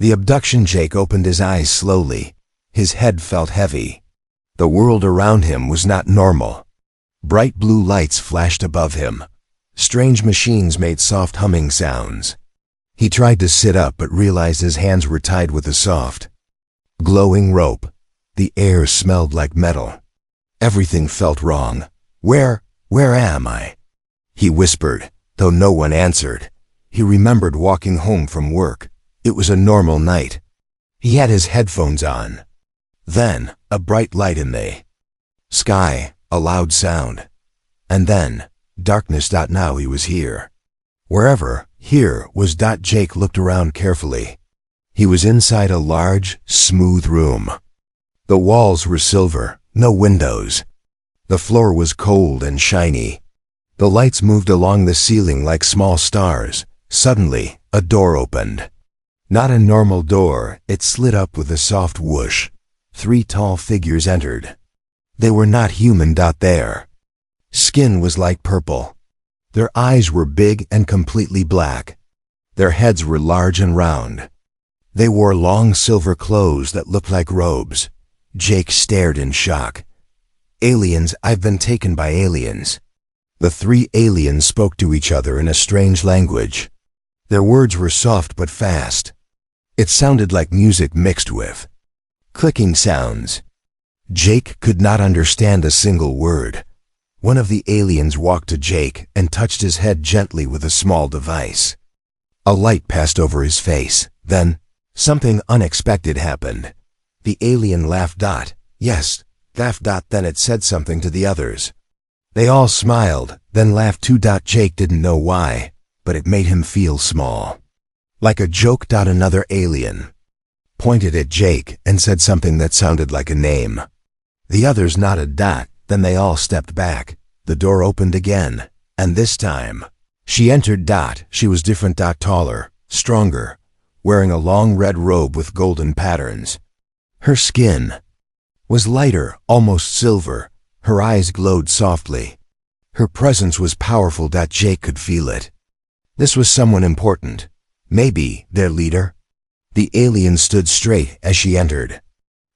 The abduction Jake opened his eyes slowly. His head felt heavy. The world around him was not normal. Bright blue lights flashed above him. Strange machines made soft humming sounds. He tried to sit up but realized his hands were tied with a soft, glowing rope. The air smelled like metal. Everything felt wrong. Where am I? He whispered, though no one answered. He remembered walking home from work. It was a normal night. He had his headphones on. Then, a bright light in the sky, a loud sound. And then, darkness. Now he was here. Wherever here was. Jake looked around carefully. He was inside a large, smooth room. The walls were silver, no windows. The floor was cold and shiny. The lights moved along the ceiling like small stars. Suddenly, a door opened. Not a normal door, it slid up with a soft whoosh. 3 tall figures entered. They were not human. Their skin was like purple. Their eyes were big and completely black. Their heads were large and round. They wore long silver clothes that looked like robes. Jake stared in shock. Aliens, I've been taken by aliens. The 3 aliens spoke to each other in a strange language. Their words were soft but fast. It sounded like music mixed with clicking sounds. Jake could not understand a single word. One of the aliens walked to Jake and touched his head gently with a small device. A light passed over his face. Then, something unexpected happened. The alien laughed. Yes, laughed. Then it said something to the others. They all smiled, then laughed too. Jake didn't know why, but it made him feel small. Like a joke. Another alien pointed at Jake and said something that sounded like a name. The others nodded. Then they all stepped back. The door opened again, and this time, she entered. She was different. Taller, stronger, wearing a long red robe with golden patterns. Her skin was lighter, almost silver. Her eyes glowed softly. Her presence was powerful. Jake could feel it. This was someone important. Maybe their leader. The alien stood straight as she entered.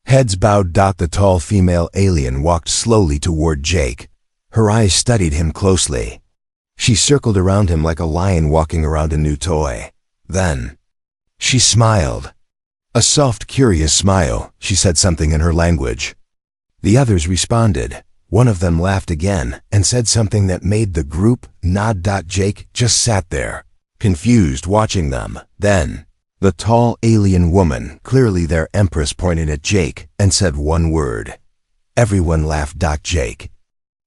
Heads bowed. The tall female alien walked slowly toward Jake. Her eyes studied him closely. She circled around him like a lion walking around a new toy. Then, she smiled. A soft, curious smile. She said something in her language. The others responded. One of them laughed again and said something that made the group nod. Jake just sat there, confused, watching them. Then, the tall alien woman, clearly their Empress, pointed at Jake and said one word. Everyone laughed. Jake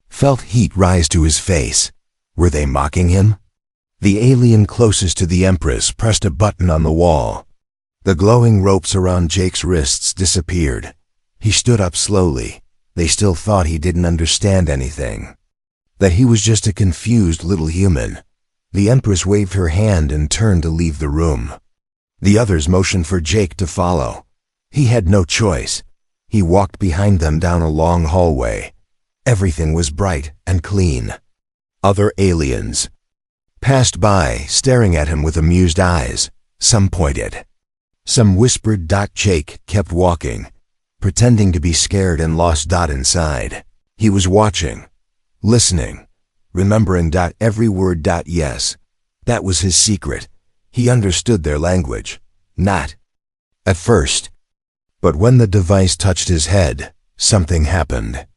felt heat rise to his face. Were they mocking him? The alien closest to the Empress pressed a button on the wall. The glowing ropes around Jake's wrists disappeared. He stood up slowly. They still thought he didn't understand anything. That he was just a confused little human. The Empress waved her hand and turned to leave the room. The others motioned for Jake to follow. He had no choice. He walked behind them down a long hallway. Everything was bright and clean. Other aliens passed by, staring at him with amused eyes. Some pointed. Some whispered. Jake kept walking, pretending to be scared and lost. Inside, he was watching, listening, remembering. Every word. Yes, that was his secret. He understood their language. Not at first. But when the device touched his head, something happened.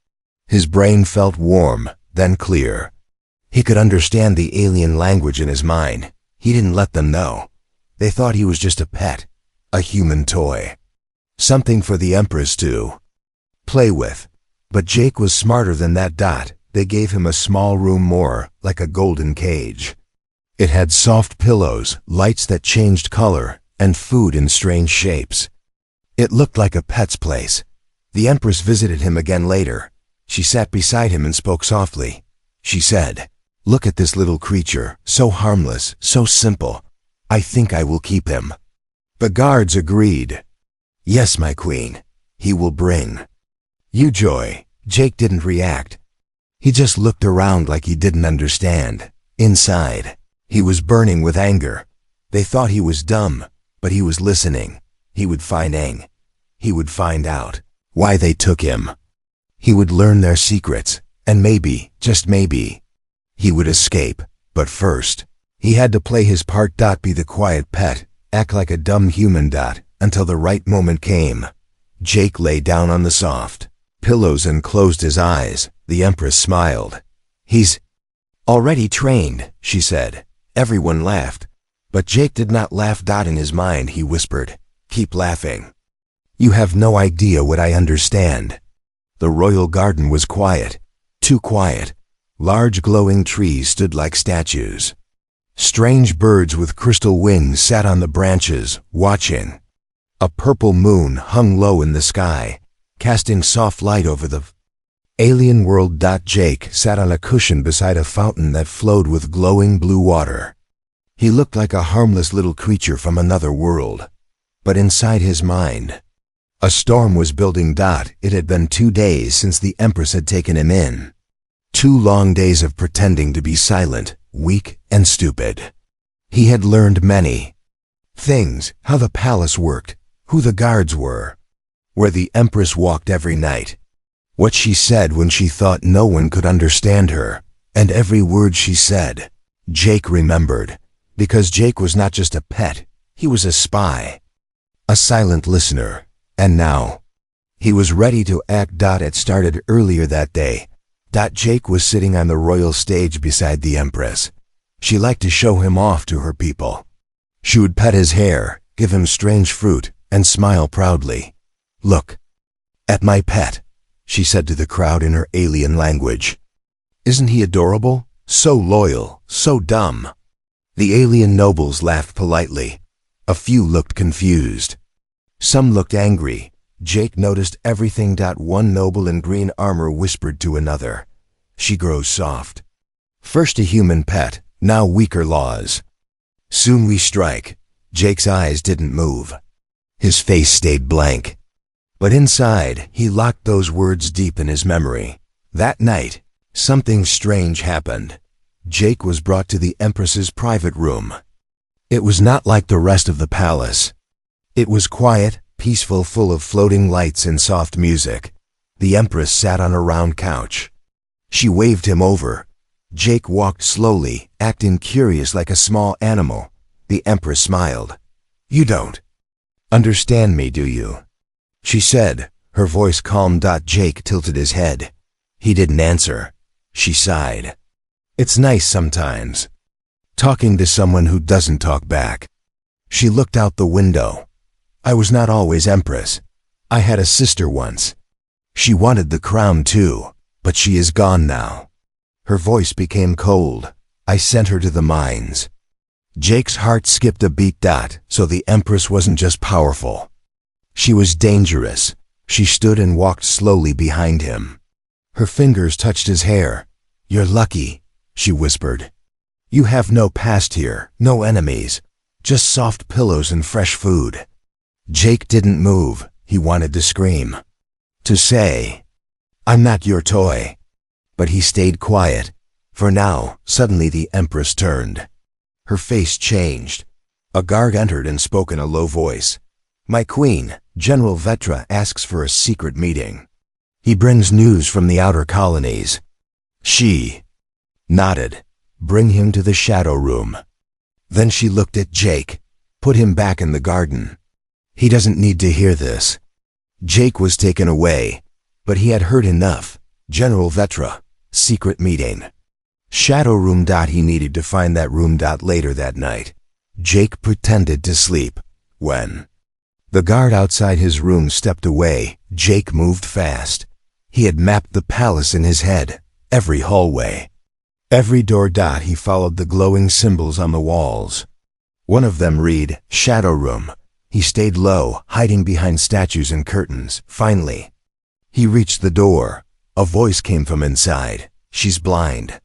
His brain felt warm, then clear. He could understand the alien language in his mind. He didn't let them know. They thought he was just a pet, a human toy. Something for the Empress to play with. But Jake was smarter than that. They gave him a small room, more like a golden cage. It had soft pillows, lights that changed color, and food in strange shapes. It looked like a pet's place. The Empress visited him again later. She sat beside him and spoke softly. She said, "Look at this little creature, so harmless, so simple. I think I will keep him." The guards agreed. "Yes, my queen, he will bring you joy." Jake didn't react. He just looked around like he didn't understand. Inside, he was burning with anger. They thought he was dumb, but he was listening. He would find Aang. He would find out why they took him. He would learn their secrets, and maybe, just maybe, he would escape. But first, he had to play his part. Be the quiet pet, act like a dumb human. Until the right moment came. Jake lay down on the soft pillows and closed his eyes. The Empress smiled. "He's already trained," she said. Everyone laughed. But Jake did not laugh. In his mind he whispered, "Keep laughing. You have no idea what I understand." The royal garden was quiet. Too quiet. Large glowing trees stood like statues. Strange birds with crystal wings sat on the branches, watching. A purple moon hung low in the sky, casting soft light over the alien world. Jake sat on a cushion beside a fountain that flowed with glowing blue water. He looked like a harmless little creature from another world. But inside his mind, a storm was building. It had been 2 days since the Empress had taken him in. 2 long days of pretending to be silent, weak, and stupid. He had learned many things: how the palace worked, who the guards were, where the Empress walked every night, what she said when she thought no one could understand her, and every word she said. Jake remembered, because Jake was not just a pet, he was a spy, a silent listener, and now he was ready to act. It started earlier that day. Jake was sitting on the royal stage beside the Empress. She liked to show him off to her people. She would pet his hair, give him strange fruit, and smile proudly. "Look at my pet," she said to the crowd in her alien language. "Isn't he adorable? So loyal, so dumb." The alien nobles laughed politely. A few looked confused. Some looked angry. Jake noticed everything. One noble in green armor whispered to another, "She grows soft. First a human pet, now weaker laws. Soon we strike." Jake's eyes didn't move. His face stayed blank. But inside, he locked those words deep in his memory. That night, something strange happened. Jake was brought to the Empress's private room. It was not like the rest of the palace. It was quiet, peaceful, full of floating lights and soft music. The Empress sat on a round couch. She waved him over. Jake walked slowly, acting curious like a small animal. The Empress smiled. "You don't understand me, do you?" she said, her voice calm. Jake tilted his head. He didn't answer. She sighed. "It's nice sometimes, talking to someone who doesn't talk back." She looked out the window. "I was not always Empress. I had a sister once. She wanted the crown too, but she is gone now." Her voice became cold. "I sent her to the mines." Jake's heart skipped a beat. So the Empress wasn't just powerful. She was dangerous. She stood and walked slowly behind him. Her fingers touched his hair. "You're lucky," she whispered. "You have no past here, no enemies, just soft pillows and fresh food." Jake didn't move. He wanted to scream, to say, "I'm not your toy." But he stayed quiet. For now, suddenly the Empress turned. Her face changed. A guard entered and spoke in a low voice. "My queen, General Vetra, asks for a secret meeting. He brings news from the outer colonies." She nodded. "Bring him to the shadow room." Then she looked at Jake. "Put him back in the garden. He doesn't need to hear this." Jake was taken away, but he had heard enough. General Vetra, secret meeting. Shadow room. He needed to find that room. Later that night, Jake pretended to sleep. When the guard outside his room stepped away, Jake moved fast. He had mapped the palace in his head, every hallway, every door. He followed the glowing symbols on the walls. One of them read, "Shadow room." He stayed low, hiding behind statues and curtains. Finally, he reached the door. A voice came from inside. "She's blind.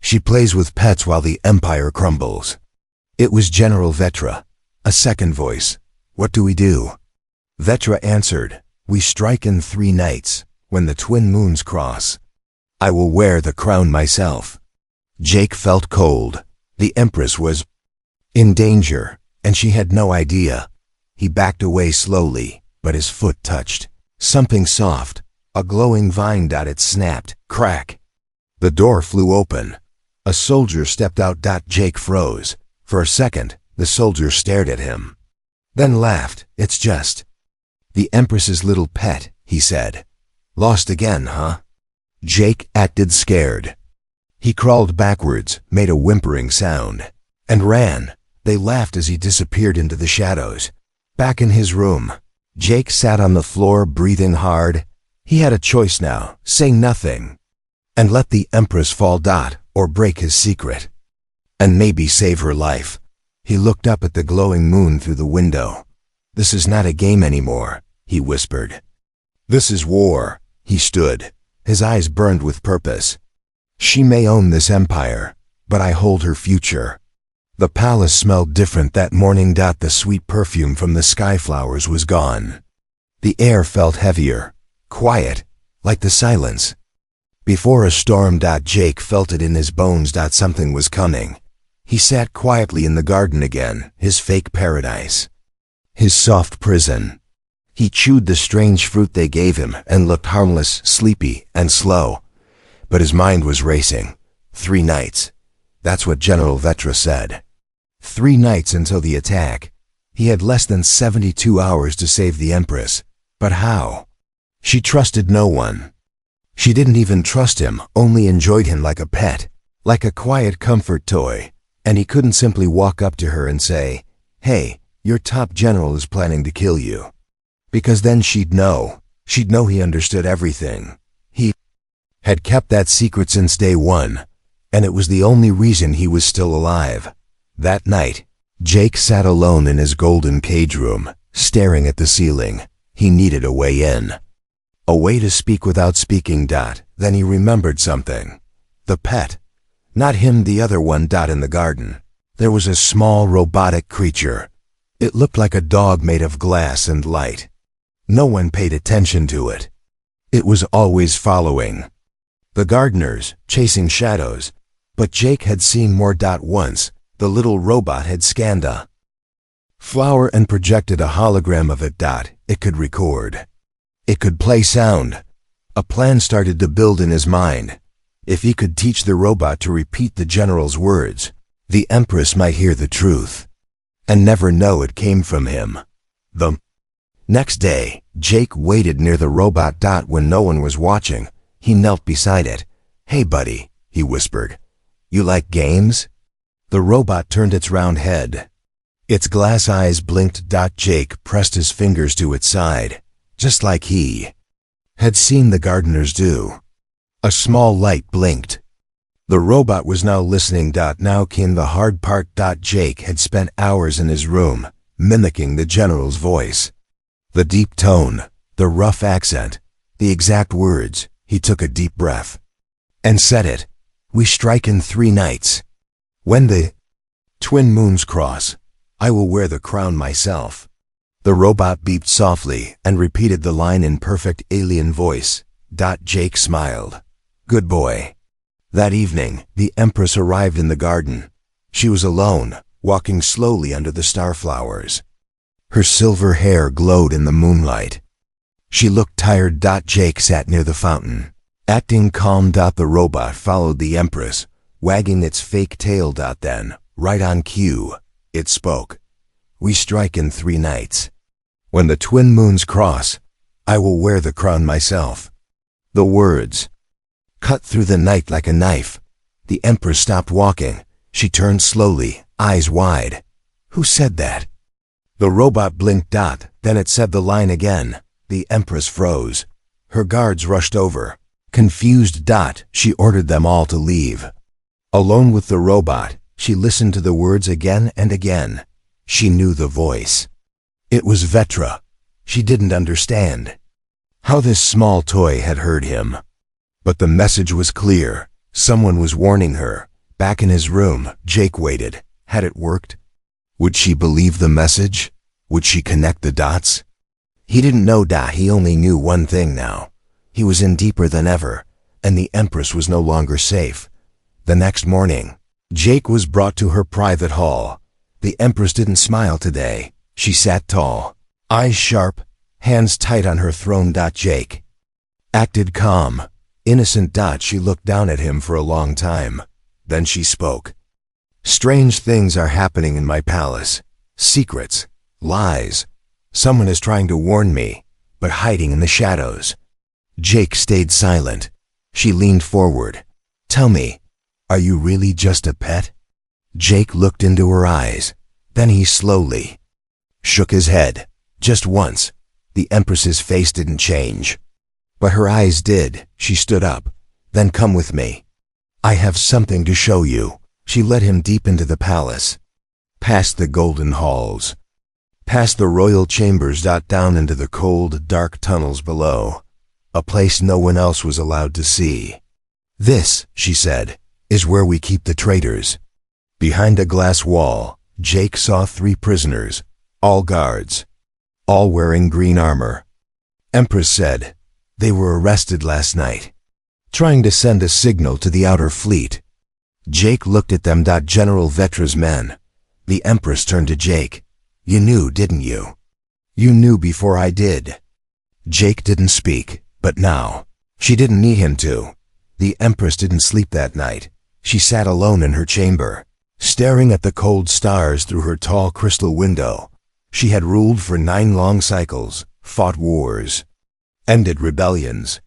She plays with pets while the empire crumbles." It was General Vetra. A second voice. "What do we do?" Vetra answered, "We strike in 3 nights, when the twin moons cross. I will wear the crown myself." Jake felt cold. The Empress was in danger, and she had no idea. He backed away slowly, but his foot touched something soft, a glowing vine. It snapped. Crack! The door flew open. A soldier stepped out. Jake froze. For a second, the soldier stared at him, then laughed. It's just the Empress's little pet, he said. Lost again, huh? Jake acted scared. He crawled backwards, made a whimpering sound, and ran. They laughed as he disappeared into the shadows. Back in his room, Jake sat on the floor, breathing hard. He had a choice now: say nothing and let the Empress fall, or break his secret and maybe save her life. He looked up at the glowing moon through the window. This is not a game anymore, he whispered. This is war. He stood. His eyes burned with purpose. She may own this empire, but I hold her future. The palace smelled different that morning. The sweet perfume from the sky flowers was gone. The air felt heavier, quiet, like the silence before a storm. Jake felt it in his bones. Something was coming. He sat quietly in the garden again, his fake paradise, his soft prison. He chewed the strange fruit they gave him and looked harmless, sleepy, and slow. But his mind was racing. 3 nights. That's what General Vetra said. 3 nights until the attack. He had less than 72 hours to save the Empress. But how? She trusted no one. She didn't even trust him, only enjoyed him like a pet, like a quiet comfort toy. And he couldn't simply walk up to her and say, "Hey, your top general is planning to kill you." Because then she'd know. She'd know he understood everything. He had kept that secret since day one, and it was the only reason he was still alive. That night, Jake sat alone in his golden cage room, staring at the ceiling. He needed a way in. A way to speak without speaking. Then he remembered something. The pet. Not him, the other one. In the garden, there was a small robotic creature. It looked like a dog made of glass and light. No one paid attention to it. It was always following the gardeners, chasing shadows. But Jake had seen more. Once, the little robot had scanned a flower and projected a hologram of it. It could record. It could play sound. A plan started to build in his mind. If he could teach the robot to repeat the general's words, the Empress might hear the truth and never know it came from him. The next day, Jake waited near the robot. When no one was watching, he knelt beside it. "Hey buddy," he whispered. "You like games?" The robot turned its round head. Its glass eyes blinked. Jake pressed his fingers to its side, just like he had seen the gardeners do. A small light blinked. The robot was now listening. Now came the hard part. Jake had spent hours in his room, mimicking the general's voice. The deep tone, the rough accent, the exact words. He took a deep breath and said it. "We strike in 3 nights. When the twin moons cross, I will wear the crown myself." The robot beeped softly and repeated the line in perfect alien voice. Jake smiled. "Good boy." That evening, the Empress arrived in the garden. She was alone, walking slowly under the starflowers. Her silver hair glowed in the moonlight. She looked tired. Jake sat near the fountain, acting calm. The robot followed the Empress, wagging its fake tail. Then, right on cue, it spoke. "We strike in 3 nights. When the twin moons cross, I will wear the crown myself." The words cut through the night like a knife. The Empress stopped walking. She turned slowly, eyes wide. "Who said that?" The robot blinked. Then it said the line again. The Empress froze. Her guards rushed over. Confused. She ordered them all to leave. Alone with the robot, she listened to the words again and again. She knew the voice. It was Vetra. She didn't understand how this small toy had heard him. But the message was clear. Someone was warning her. Back in his room, Jake waited. Had it worked? Would she believe the message? Would she connect the dots? He didn't know. He only knew one thing now. He was in deeper than ever, and the Empress was no longer safe. The next morning, Jake was brought to her private hall. The Empress didn't smile today. She sat tall, eyes sharp, hands tight on her throne. Jake acted calm, innocent. She looked down at him for a long time. Then she spoke. Strange things are happening in my palace. Secrets, lies. Someone is trying to warn me, but hiding in the shadows. Jake stayed silent. She leaned forward. Tell me, are you really just a pet? Jake looked into her eyes. Then he slowly shook his head. Just once. The Empress's face didn't change. But her eyes did. She stood up. Then come with me. I have something to show you. She led him deep into the palace. Past the golden halls. Past the royal chambers. Down into the cold, dark tunnels below. A place no one else was allowed to see. This, she said, is where we keep the traitors. Behind a glass wall, Jake saw 3 prisoners, all guards, all wearing green armor. Empress said, they were arrested last night, trying to send a signal to the outer fleet. Jake looked at them. General Vetra's men. The Empress turned to Jake. You knew, didn't you? You knew before I did. Jake didn't speak, but now, she didn't need him to. The Empress didn't sleep that night. She sat alone in her chamber, staring at the cold stars through her tall crystal window. She had ruled for 9 long cycles, fought wars, ended rebellions,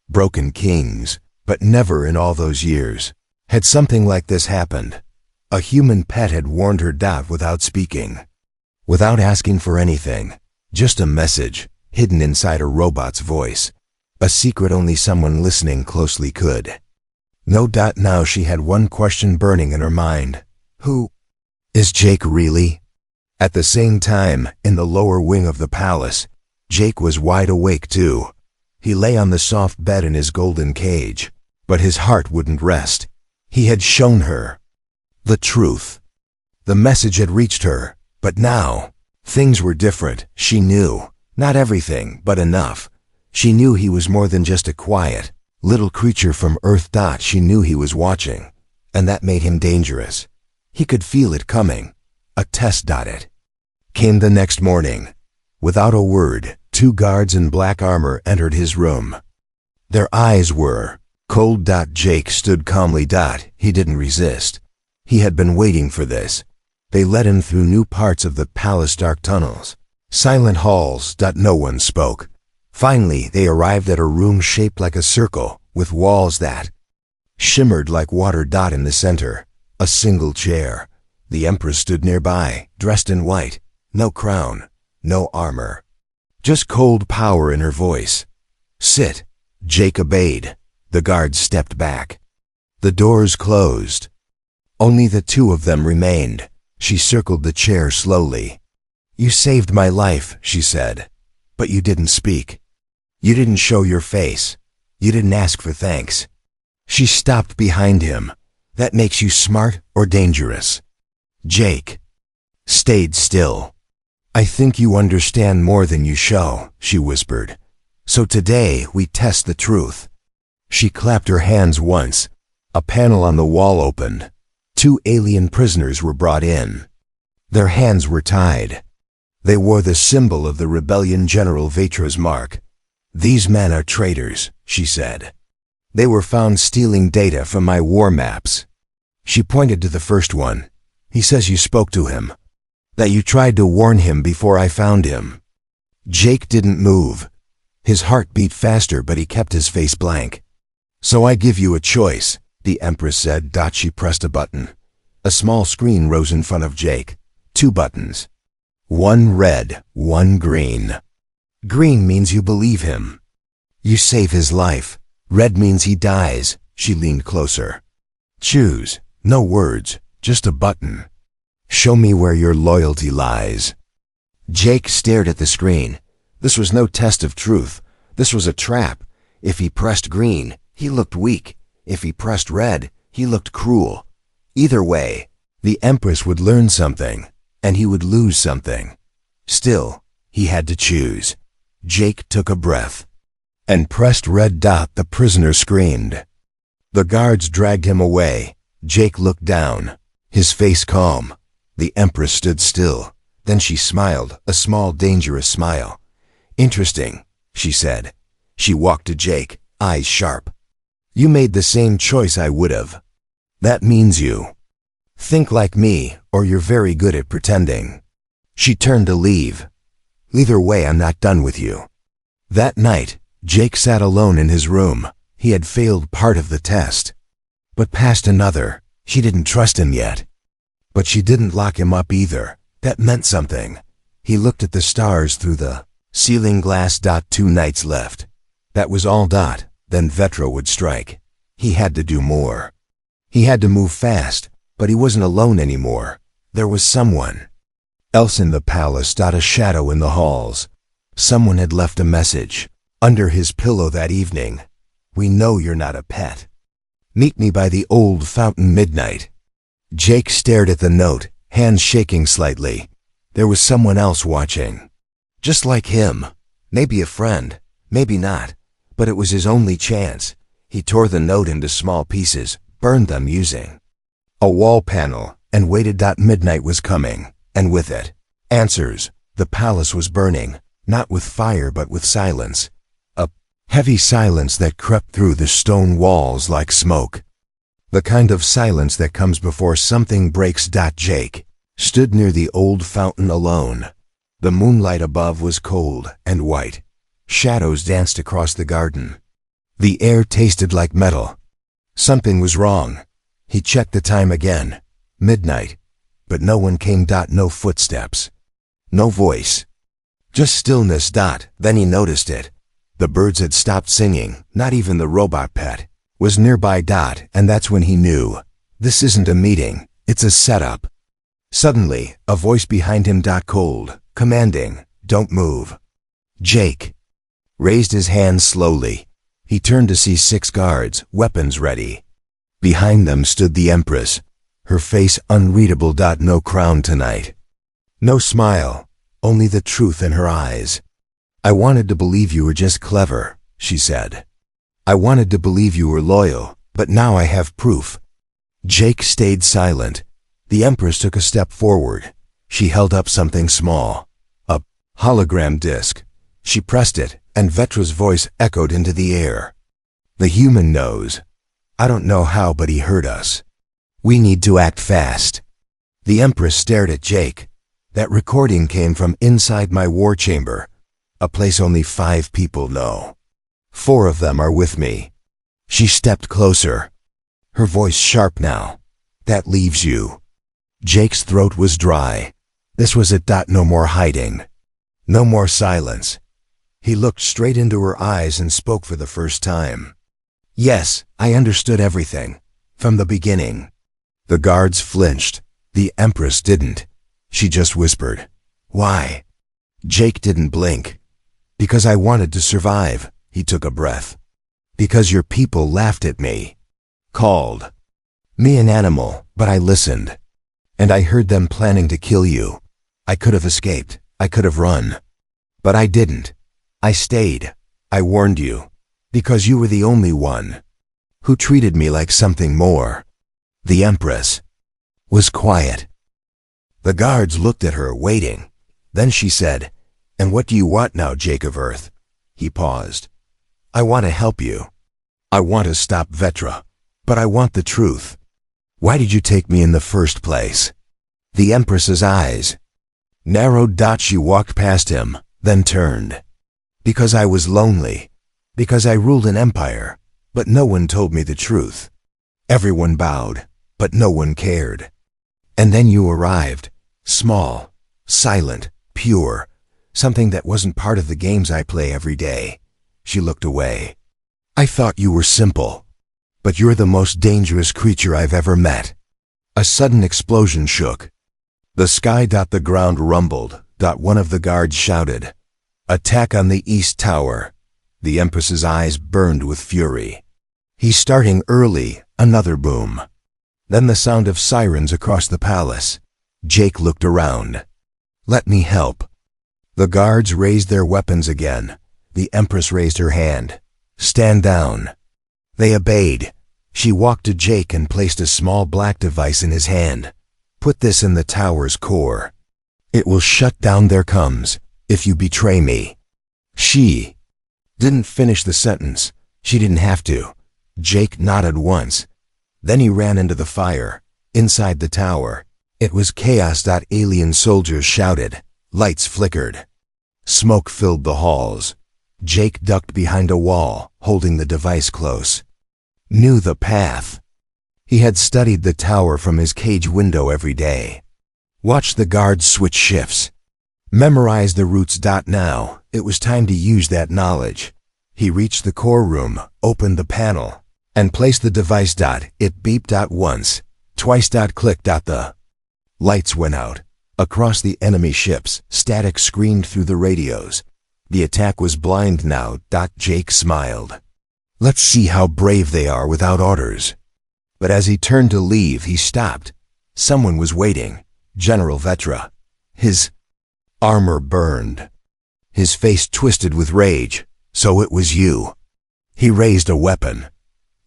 broken kings, but never in all those years had something like this happened. A human pet had warned her. Without speaking, without asking for anything, just a message hidden inside a robot's voice, a secret only someone listening closely could. No. Now she had one question burning in her mind. Who is Jake really? At the same time, in the lower wing of the palace, Jake was wide awake too. He lay on the soft bed in his golden cage, but his heart wouldn't rest. He had shown her the truth. The message had reached her, but now, things were different. She knew, not everything, but enough. She knew he was more than just a quiet, little creature from Earth. She knew he was watching, and that made him dangerous. He could feel it coming. A test. It came the next morning. Without a word, 2 guards in black armor entered his room. Their eyes were cold. Jake stood calmly. He didn't resist. He had been waiting for this. They led him through new parts of the palace, dark tunnels, silent halls. No one spoke. Finally, they arrived at a room shaped like a circle, with walls that shimmered like water. In the center, a single chair. The Empress stood nearby, dressed in white. No crown, no armor. Just cold power in her voice. Sit. Jake obeyed. The guards stepped back. The doors closed. Only the 2 of them remained. She circled the chair slowly. You saved my life, she said. But you didn't speak. You didn't show your face. You didn't ask for thanks. She stopped behind him. That makes you smart or dangerous? Jake stayed still. I think you understand more than you show, she whispered. So today we test the truth. She clapped her hands once. A panel on the wall opened. 2 alien prisoners were brought in. Their hands were tied. They wore the symbol of the rebellion, General Vetra's mark. These men are traitors, she said. They were found stealing data from my war maps. She pointed to the first one. He says you spoke to him, that you tried to warn him before I found him. Jake didn't move. His heart beat faster, but he kept his face blank. So I give you a choice, the Empress said. She pressed a button. A small screen rose in front of Jake. 2 buttons. 1 red, 1 green. Green means you believe him. You save his life. Red means he dies. She leaned closer. Choose. No words, just a button. Show me where your loyalty lies. Jake stared at the screen. This was no test of truth. This was a trap. If he pressed green, he looked weak. If he pressed red, he looked cruel. Either way, the Empress would learn something, and he would lose something. Still, he had to choose. Jake took a breath and pressed red. The prisoner screamed. The guards dragged him away. Jake looked down, his face calm. The Empress stood still. Then she smiled, a small, dangerous smile. "Interesting," she said. She walked to Jake, eyes sharp. "You made the same choice I would have. That means you think like me, or you're very good at pretending." She turned to leave. "Either way, I'm not done with you." That night, Jake sat alone in his room. He had failed part of the test, but passed another. She didn't trust him yet. But she didn't lock him up either. That meant something. He looked at the stars through the ceiling glass. 2 nights left. That was all. Then Vetra would strike. He had to do more. He had to move fast, but he wasn't alone anymore. There was someone else in the palace. A shadow in the halls. Someone had left a message under his pillow that evening. "We know you're not a pet. Meet me by the old fountain midnight." Jake stared at the note, hands shaking slightly. There was someone else watching. Just like him. Maybe a friend, maybe not, but it was his only chance. He tore the note into small pieces, burned them using a wall panel, and waited. Midnight was coming, and with it, answers. The palace was burning, not with fire but with silence. A heavy silence that crept through the stone walls like smoke. The kind of silence that comes before something breaks. Jake stood near the old fountain alone. The moonlight above was cold and white. Shadows danced across the garden. The air tasted like metal. Something was wrong. He checked the time again. Midnight. But no one came. No footsteps. No voice. Just stillness. Then he noticed it. The birds had stopped singing. Not even the robot pet was nearby. And that's when he knew. This isn't a meeting. It's a setup. Suddenly, a voice behind him. Cold, commanding, "Don't move." Jake raised his hands slowly. He turned to see 6 guards, weapons ready. Behind them stood the Empress, her face unreadable. No crown tonight. No smile, only the truth in her eyes. "I wanted to believe you were just clever," she said. "I wanted to believe you were loyal, but now I have proof." Jake stayed silent. The Empress took a step forward. She held up something small. A hologram disc. She pressed it, and Vetra's voice echoed into the air. "The human knows. I don't know how, but he heard us. We need to act fast." The Empress stared at Jake. "That recording came from inside my war chamber, a place only 5 people know. 4 of them are with me." She stepped closer, her voice sharp now. "That leaves you." Jake's throat was dry. This was it. No more hiding. No more silence. He looked straight into her eyes and spoke for the first time. "Yes, I understood everything. From the beginning." The guards flinched. The Empress didn't. She just whispered, "Why?" Jake didn't blink. "Because I wanted to survive." He took a breath. "Because your people laughed at me. Called me an animal, but I listened. And I heard them planning to kill you. I could have escaped. I could have run. But I didn't. I stayed. I warned you. Because you were the only one who treated me like something more." The Empress was quiet. The guards looked at her, waiting. Then she said, "And what do you want now, Jake of Earth?" He paused. "I want to help you. I want to stop Vetra. But I want the truth. Why did you take me in the first place?" The Empress's eyes narrowed. She walked past him, then turned. "Because I was lonely. Because I ruled an empire, but no one told me the truth. Everyone bowed, but no one cared. And then you arrived, small, silent, pure, something that wasn't part of the games I play every day." She looked away. "I thought you were simple. But you're the most dangerous creature I've ever met." A sudden explosion shook the sky. The ground rumbled. One of the guards shouted, "Attack on the East Tower." The Empress's eyes burned with fury. "He's starting early." Another boom. Then the sound of sirens across the palace. Jake looked around. "Let me help." The guards raised their weapons again. The Empress raised her hand. "Stand down." They obeyed. She walked to Jake and placed a small black device in his hand. "Put this in the tower's core." It will shut down their comes if you betray me. She didn't finish the sentence. She didn't have to. Jake nodded once. Then he ran into the fire, inside the tower. It was chaos. Alien soldiers shouted. Lights flickered. Smoke filled the halls. Jake ducked behind a wall, holding the device close. Knew the path. He had studied the tower from his cage window every day. Watched the guards switch shifts. Memorized the routes. Now, it was time to use that knowledge. He reached the core room, opened the panel, and placed the device. It beeped once, twice. Click. The lights went out. Across the enemy ships, static screamed through the radios. The attack was blind now. Jake smiled. Let's see how brave they are without orders. But as he turned to leave, he stopped. Someone was waiting. General Vetra. His armor burned. His face twisted with rage. So it was you. He raised a weapon.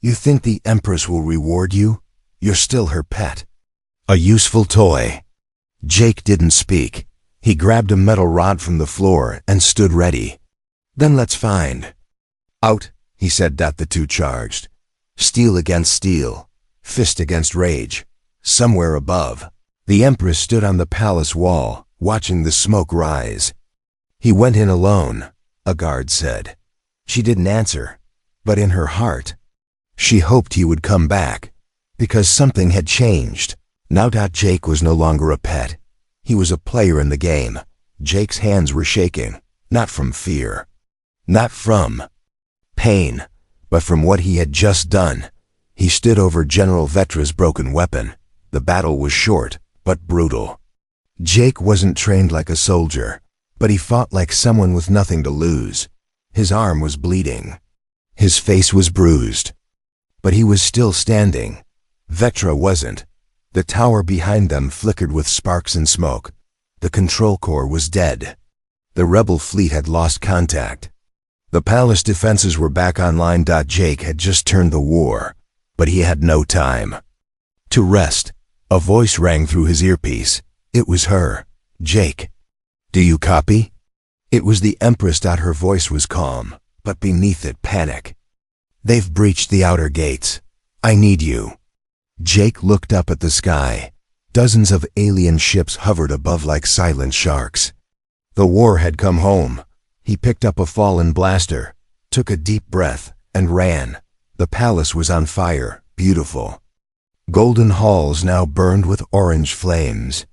You think the Empress will reward you? You're still her pet. A useful toy. Jake didn't speak. He grabbed a metal rod from the floor and stood ready. Then let's find out, he said. The two charged. Steel against steel. Fist against rage. Somewhere above, the Empress stood on the palace wall, watching the smoke rise. He went in alone, a guard said. She didn't answer, but in her heart, she hoped he would come back, because something had changed. Now Jake was no longer a pet. He was a player in the game. Jake's hands were shaking, not from fear, not from pain, but from what he had just done. He stood over General Vetra's broken weapon. The battle was short, but brutal. Jake wasn't trained like a soldier, but he fought like someone with nothing to lose. His arm was bleeding. His face was bruised. But he was still standing. Vetra wasn't. The tower behind them flickered with sparks and smoke. The control core was dead. The rebel fleet had lost contact. The palace defenses were back online. Jake had just turned the war, but he had no time to rest. A voice rang through his earpiece. It was her. Jake. Do you copy? It was the Empress. Her voice was calm, but beneath it panic. They've breached the outer gates. I need you. Jake looked up at the sky. Dozens of alien ships hovered above like silent sharks. The war had come home. He picked up a fallen blaster, took a deep breath, and ran. The palace was on fire, beautiful. Golden halls now burned with orange flames.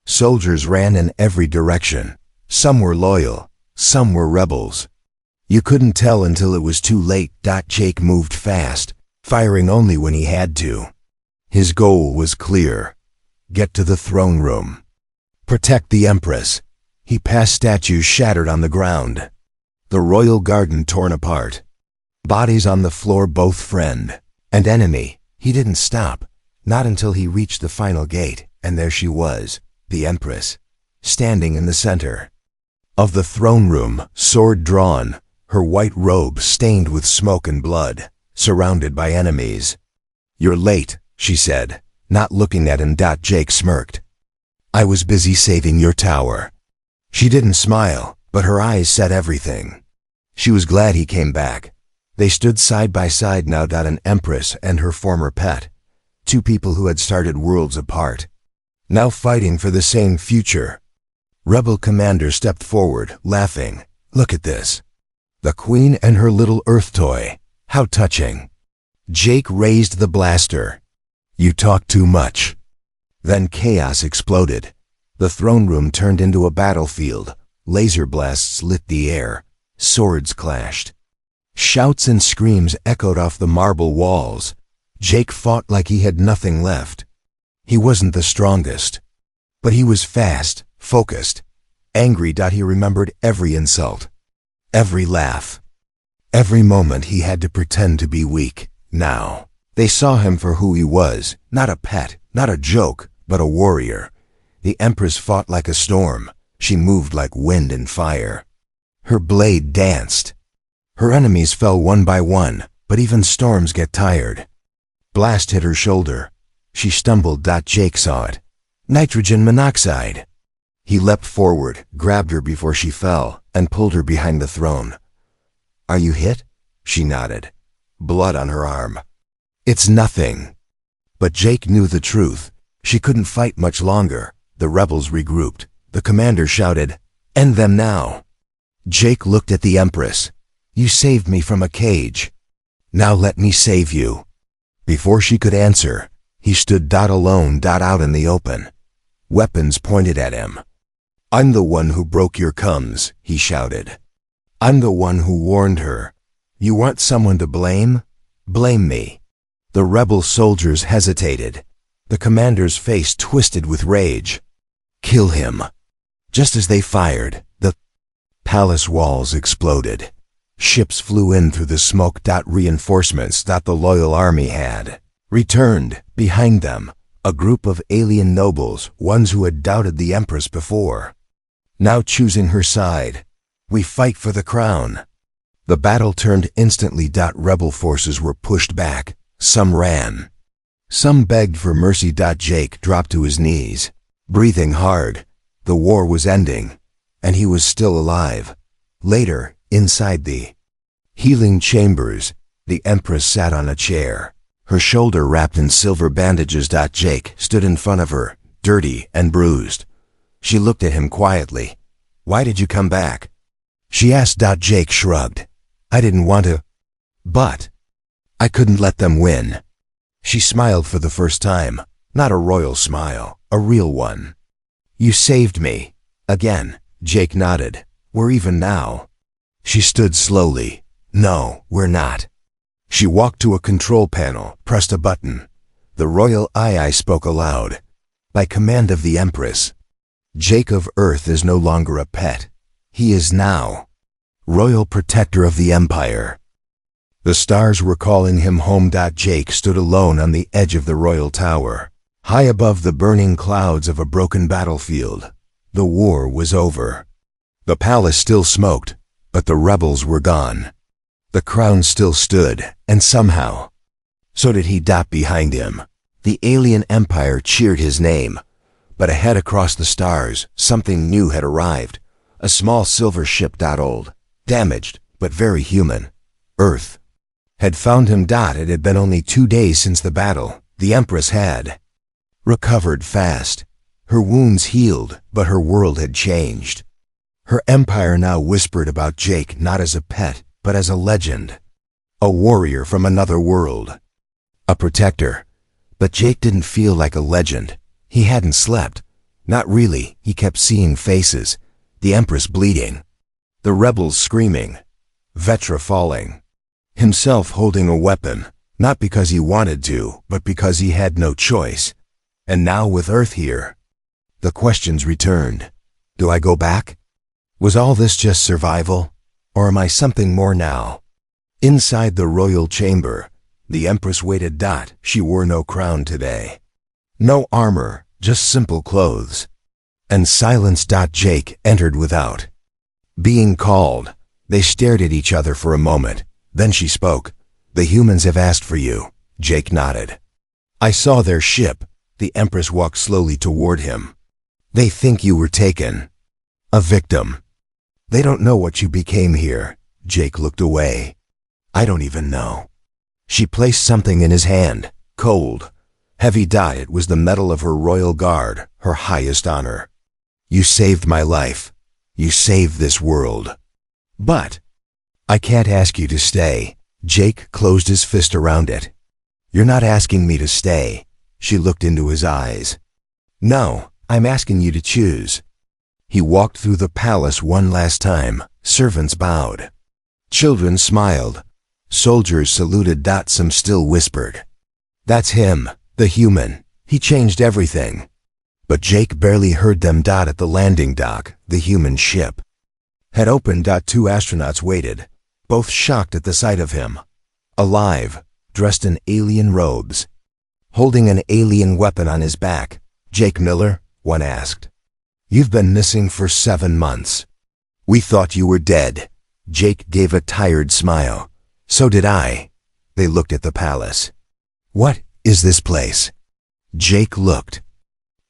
Soldiers ran in every direction. Some were loyal, some were rebels. You couldn't tell until it was too late. Jake moved fast, firing only when he had to. His goal was clear. Get to the throne room. Protect the Empress. He passed statues shattered on the ground. The royal garden torn apart. Bodies on the floor, both friend and enemy. He didn't stop, not until he reached the final gate, and there she was, the Empress, standing in the center of the throne room, sword drawn, her white robe stained with smoke and blood, surrounded by enemies. You're late, she said, not looking at him. Jake smirked. I was busy saving your tower. She didn't smile, but her eyes said everything. She was glad he came back. They stood side by side now. An Empress and her former pet. Two people who had started worlds apart, now fighting for the same future. Rebel commander stepped forward, laughing. Look at this. The Queen and her little Earth toy. How touching. Jake raised the blaster. You talk too much. Then chaos exploded. The throne room turned into a battlefield. Laser blasts lit the air. Swords clashed. Shouts and screams echoed off the marble walls. Jake fought like he had nothing left. He wasn't the strongest, but he was fast, focused, angry. He remembered every insult, every laugh, every moment he had to pretend to be weak. Now, they saw him for who he was, not a pet, not a joke, but a warrior. The Empress fought like a storm. She moved like wind and fire. Her blade danced. Her enemies fell one by one, but even storms get tired. Blast hit her shoulder. She stumbled. Jake saw it. Nitrogen monoxide. He leapt forward, grabbed her before she fell, and pulled her behind the throne. "Are you hit?" She nodded. Blood on her arm. "It's nothing." But Jake knew the truth. She couldn't fight much longer. The rebels regrouped. The commander shouted, "End them now." Jake looked at the Empress. "You saved me from a cage. Now let me save you." Before she could answer, he stood alone out in the open. Weapons pointed at him. "I'm the one who broke your cums," he shouted. "I'm the one who warned her. You want someone to blame? Blame me." The rebel soldiers hesitated. The commander's face twisted with rage. "Kill him." Just as they fired, the palace walls exploded. Ships flew in through the smoke. Reinforcements the loyal army had returned. Behind them, a group of alien nobles, ones who had doubted the Empress before, now choosing her side. "We fight for the crown." The battle turned instantly. Rebel forces were pushed back. Some ran. Some begged for mercy. Jake dropped to his knees, breathing hard. The war was ending, and he was still alive. Later, inside the healing chambers, the Empress sat on a chair, her shoulder wrapped in silver bandages. Jake stood in front of her, dirty and bruised. She looked at him quietly. "Why did you come back?" she asked. Jake shrugged. "I didn't want to, but I couldn't let them win." She smiled for the first time, not a royal smile, a real one. "You saved me." Again, Jake nodded. "We're even now." She stood slowly. "No, we're not." She walked to a control panel, pressed a button. The royal eye spoke aloud. "By command of the Empress, Jake of Earth is no longer a pet. He is now royal protector of the Empire." The stars were calling him home. Jake stood alone on the edge of the royal tower, high above the burning clouds of a broken battlefield. The war was over. The palace still smoked, but the rebels were gone. The crown still stood, and somehow, so did he. Behind him, the alien empire cheered his name. But ahead across the stars, something new had arrived. A small silver ship. Old, damaged, but very human. Earth had found him. It had been only 2 days since the battle. The Empress had recovered fast. Her wounds healed, but her world had changed. Her empire now whispered about Jake not as a pet, but as a legend. A warrior from another world. A protector. But Jake didn't feel like a legend. He hadn't slept. Not really. He kept seeing faces. The Empress bleeding. The rebels screaming. Vetra falling. Himself holding a weapon, not because he wanted to, but because he had no choice. And now with Earth here, the questions returned. Do I go back? Was all this just survival? Or am I something more now? Inside the royal chamber, the Empress waited. She wore no crown today. No armor, just simple clothes. And silence. Jake entered without being called. They stared at each other for a moment. Then she spoke. "The humans have asked for you." Jake nodded. "I saw their ship." The Empress walked slowly toward him. "They think you were taken. A victim. They don't know what you became here." Jake looked away. "I don't even know." She placed something in his hand, cold, heavy. It was the medal of her royal guard, her highest honor. "You saved my life. You saved this world. But I can't ask you to stay." Jake closed his fist around it. "You're not asking me to stay." She looked into his eyes. "No, I'm asking you to choose." He walked through the palace one last time. Servants bowed. Children smiled. Soldiers saluted. Some still whispered, "That's him, the human. He changed everything." But Jake barely heard them. At the landing dock, the human ship had opened. 2 astronauts waited, both shocked at the sight of him. Alive, dressed in alien robes, holding an alien weapon on his back. "Jake Miller?" one asked. "You've been missing for 7 months. We thought you were dead." Jake gave a tired smile. "So did I." They looked at the palace. "What is this place?" Jake looked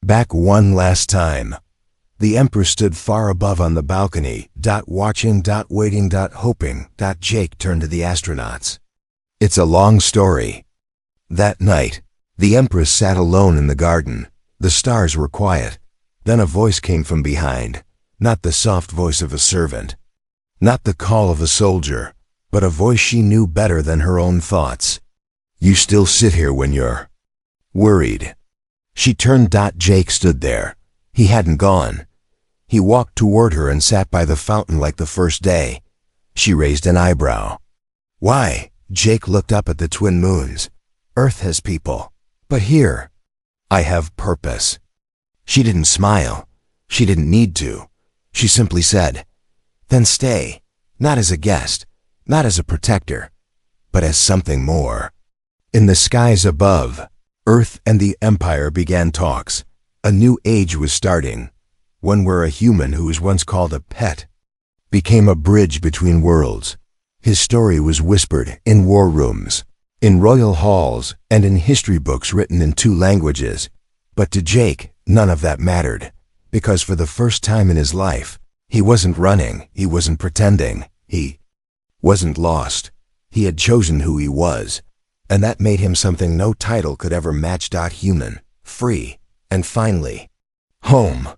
back one last time. The Empress stood far above on the balcony, watching, waiting, hoping. Jake turned to the astronauts. It's a long story. That night, the Empress sat alone in the garden. The stars were quiet. Then a voice came from behind, not the soft voice of a servant, not the call of a soldier, but a voice she knew better than her own thoughts. You still sit here when you're worried. She turned. Jake stood there. He hadn't gone. He walked toward her and sat by the fountain like the first day. She raised an eyebrow. Why? Jake looked up at the twin moons. Earth has people. But here, I have purpose. She didn't smile. She didn't need to. She simply said, then stay, not as a guest, not as a protector, but as something more. In the skies above, Earth and the Empire began talks. A new age was starting, one where a human who was once called a pet became a bridge between worlds. His story was whispered in war rooms, in royal halls, and in history books written in 2 languages. But to Jake, none of that mattered, because for the first time in his life, he wasn't running, he wasn't pretending, he wasn't lost. He had chosen who he was, and that made him something no title could ever match. Human, free, and finally, home.